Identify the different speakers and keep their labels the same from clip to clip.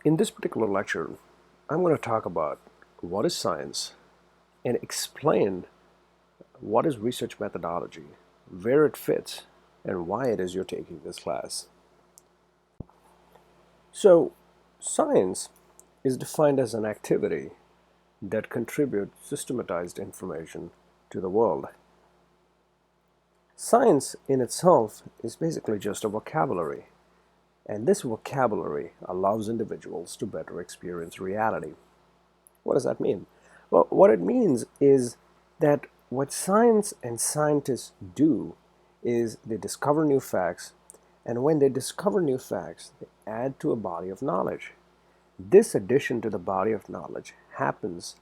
Speaker 1: In this particular lecture, I'm going to talk about what is science and explain what is research methodology, where it fits, and why it is you're taking this class. So, science is defined as an activity that contributes systematized information to the world. Science in itself is basically just a vocabulary, and this vocabulary allows individuals to better experience reality. What does that mean? Well, what it means is that what science and scientists do is they discover new facts, and when they discover new facts, they add to a body of knowledge. This addition to the body of knowledge happens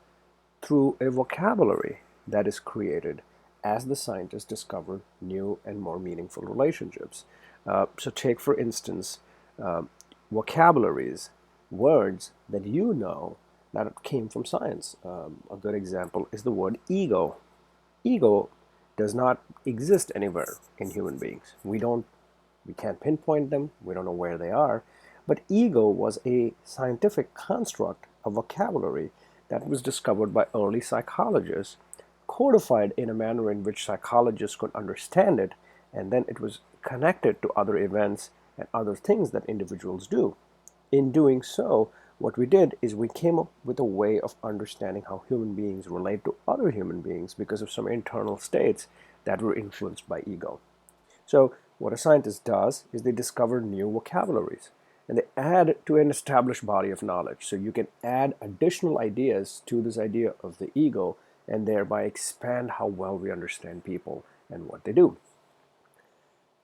Speaker 1: through a vocabulary that is created as the scientists discover new and more meaningful relationships. So take, for instance, uh, vocabularies, words that you know that came from science. A good example is the word ego. Ego does not exist anywhere in human beings. We can't pinpoint them. We don't know where they are. But ego was a scientific construct, a vocabulary that was discovered by early psychologists, codified in a manner in which psychologists could understand it, and then it was connected to other events and other things that individuals do. In doing so, what we did is we came up with a way of understanding how human beings relate to other human beings because of some internal states that were influenced by ego. So what a scientist does is they discover new vocabularies and they add to an established body of knowledge. So you can add additional ideas to this idea of the ego and thereby expand how well we understand people and what they do.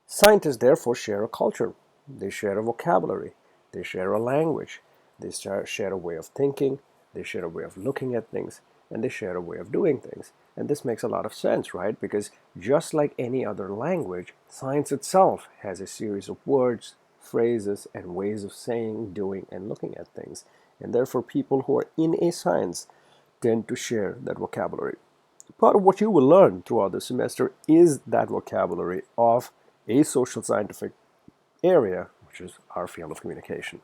Speaker 1: Scientists therefore share a culture. They share a vocabulary. They share a language. They share a way of thinking. They share a way of looking at things. And they share a way of doing things. And this makes a lot of sense, right? Because just like any other language, science itself has a series of words, phrases, and ways of saying, doing, and looking at things. And therefore, people who are in a science tend to share that vocabulary. Part of what you will learn throughout the semester is that vocabulary of a social scientific area, which is our field of communication.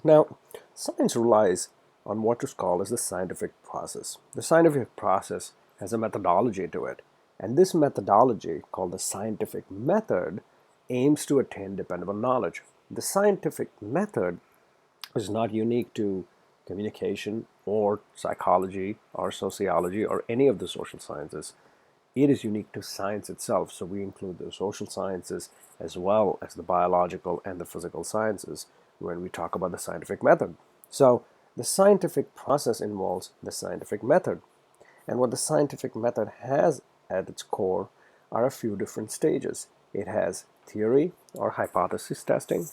Speaker 1: Now, science relies on what is called as the scientific process. The scientific process has a methodology to it, and this methodology, called the scientific method, aims to attain dependable knowledge. The scientific method is not unique to communication or psychology or sociology or any of the social sciences. It is unique to science itself, so we include the social sciences as well as the biological and the physical sciences when we talk about the scientific method. So the scientific process involves the scientific method. And what the scientific method has at its core are a few different stages. It has theory or hypothesis testing.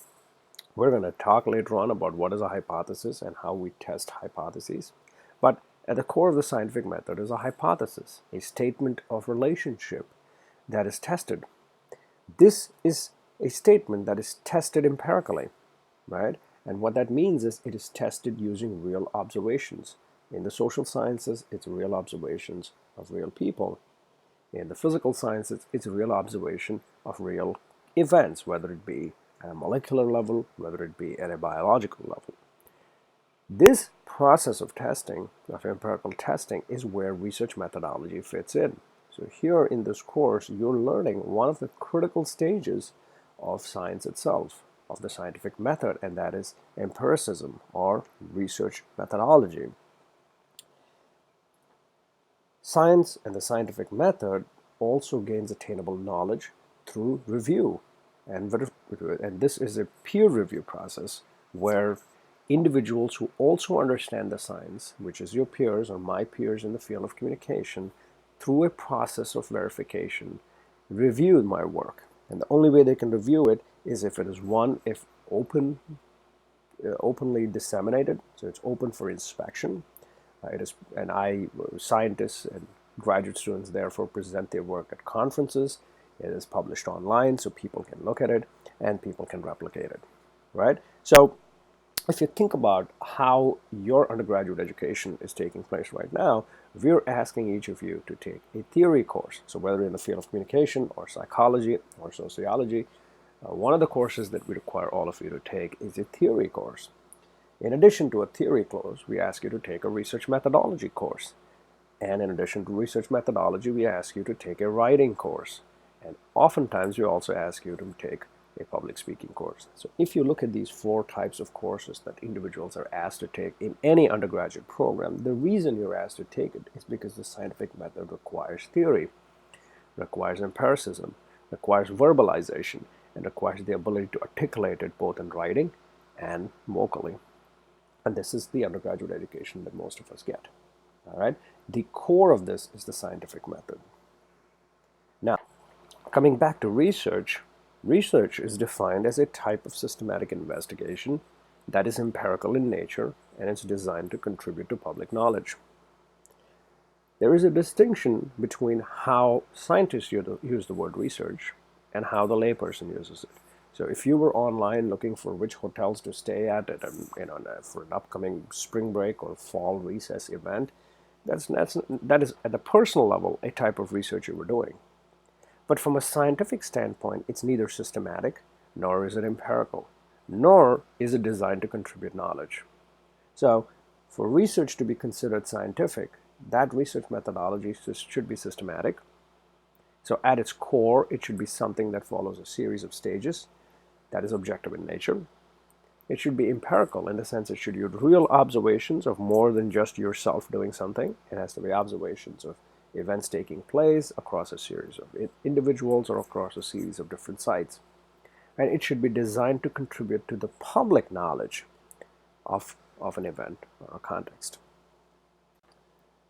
Speaker 1: We're going to talk later on about what is a hypothesis and how we test hypotheses. But at the core of the scientific method is a hypothesis, a statement of relationship that is tested. This is a statement that is tested empirically, right? And what that means is it is tested using real observations. In the social sciences, it's real observations of real people. In the physical sciences, it's real observation of real events, whether it be at a molecular level, whether it be at a biological level. This process of testing, of empirical testing, is where research methodology fits in. So here in this course, you're learning one of the critical stages of science itself, of the scientific method, and that is empiricism or research methodology. Science and the scientific method also gains attainable knowledge through review. And this is a peer review process where individuals who also understand the science, which is your peers or my peers in the field of communication, through a process of verification, review my work. And the only way they can review it is if it is if openly disseminated, so it's open for inspection. Scientists and graduate students therefore present their work at conferences. It is published online so people can look at it and people can replicate it, right? So if you think about how your undergraduate education is taking place right now, we're asking each of you to take a theory course. So whether in the field of communication or psychology or sociology, One of the courses that we require all of you to take is a theory course. In addition to a theory course, we ask you to take a research methodology course. And in addition to research methodology, we ask you to take a writing course. And oftentimes, we also ask you to take a public speaking course. So if you look at these 4 types of courses that individuals are asked to take in any undergraduate program, the reason you're asked to take it is because the scientific method requires theory, requires empiricism, requires verbalization, and requires the ability to articulate it both in writing and vocally. And this is the undergraduate education that most of us get. All right? The core of this is the scientific method. Now, coming back to research, research is defined as a type of systematic investigation that is empirical in nature and it's designed to contribute to public knowledge. There is a distinction between how scientists use the word research and how the layperson uses it. So if you were online looking for which hotels to stay at for an upcoming spring break or fall recess event, that is at the personal level a type of research you were doing. But from a scientific standpoint, it's neither systematic, nor is it empirical, nor is it designed to contribute knowledge. So for research to be considered scientific, that research methodology should be systematic. So at its core, it should be something that follows a series of stages that is objective in nature. It should be empirical in the sense it should use real observations of more than just yourself doing something. It has to be observations of events taking place across a series of individuals or across a series of different sites. And it should be designed to contribute to the public knowledge of an event or a context.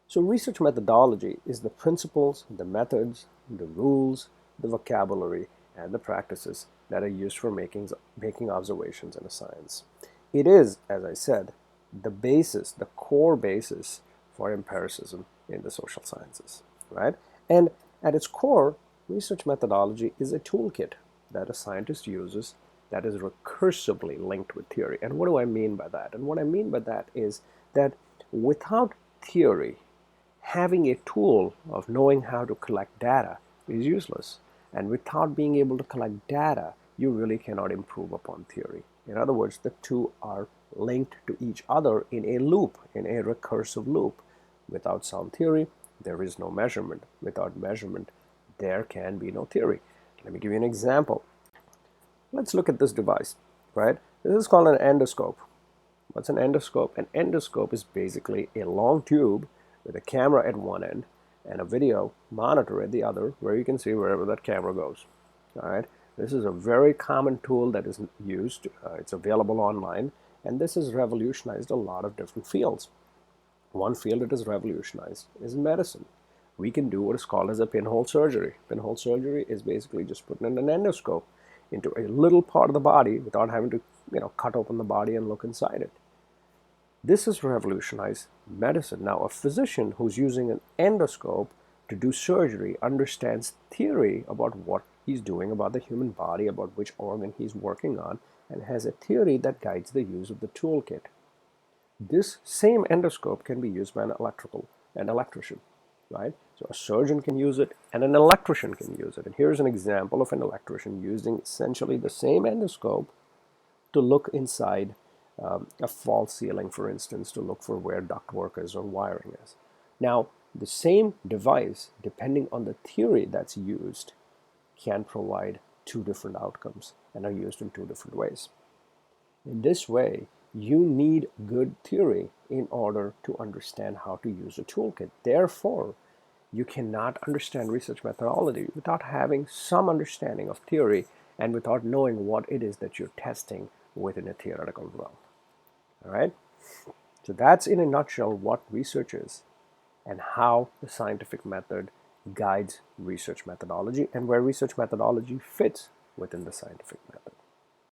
Speaker 1: So research methodology is the principles, the methods, the rules, the vocabulary, and the practices that are used for making observations in a science. It is, as I said, the basis, the core basis for empiricism in the social sciences, right? And at its core, research methodology is a toolkit that a scientist uses that is recursively linked with theory. And what do I mean by that? And what I mean by that is that without theory, having a tool of knowing how to collect data is useless. And without being able to collect data, you really cannot improve upon theory. In other words, the two are linked to each other in a loop, in a recursive loop. Without sound theory, there is no measurement. Without measurement, there can be no theory. Let me give you an example. Let's look at this device, right? This is called an endoscope. What's an endoscope? An endoscope is basically a long tube with a camera at one end and a video monitor at the other where you can see wherever that camera goes. All right. This is a very common tool that is used. It's available online, and this has revolutionized a lot of different fields. One field it has revolutionized is medicine. We can do what is called as a pinhole surgery. Pinhole surgery is basically just putting in an endoscope into a little part of the body without having to, cut open the body and look inside it. This has revolutionized medicine. Now, a physician who's using an endoscope to do surgery understands theory about what he's doing, about the human body, about which organ he's working on, and has a theory that guides the use of the toolkit. This same endoscope can be used by an electrician, right? So a surgeon can use it, and an electrician can use it. And here's an example of an electrician using essentially the same endoscope to look inside a false ceiling, for instance, to look for where ductwork is or wiring is. Now, the same device, depending on the theory that's used, can provide 2 different outcomes and are used in 2 different ways. In this way, you need good theory in order to understand how to use a toolkit. Therefore, you cannot understand research methodology without having some understanding of theory and without knowing what it is that you're testing within a theoretical realm. All right? So that's in a nutshell what research is and how the scientific method guides research methodology and where research methodology fits within the scientific method.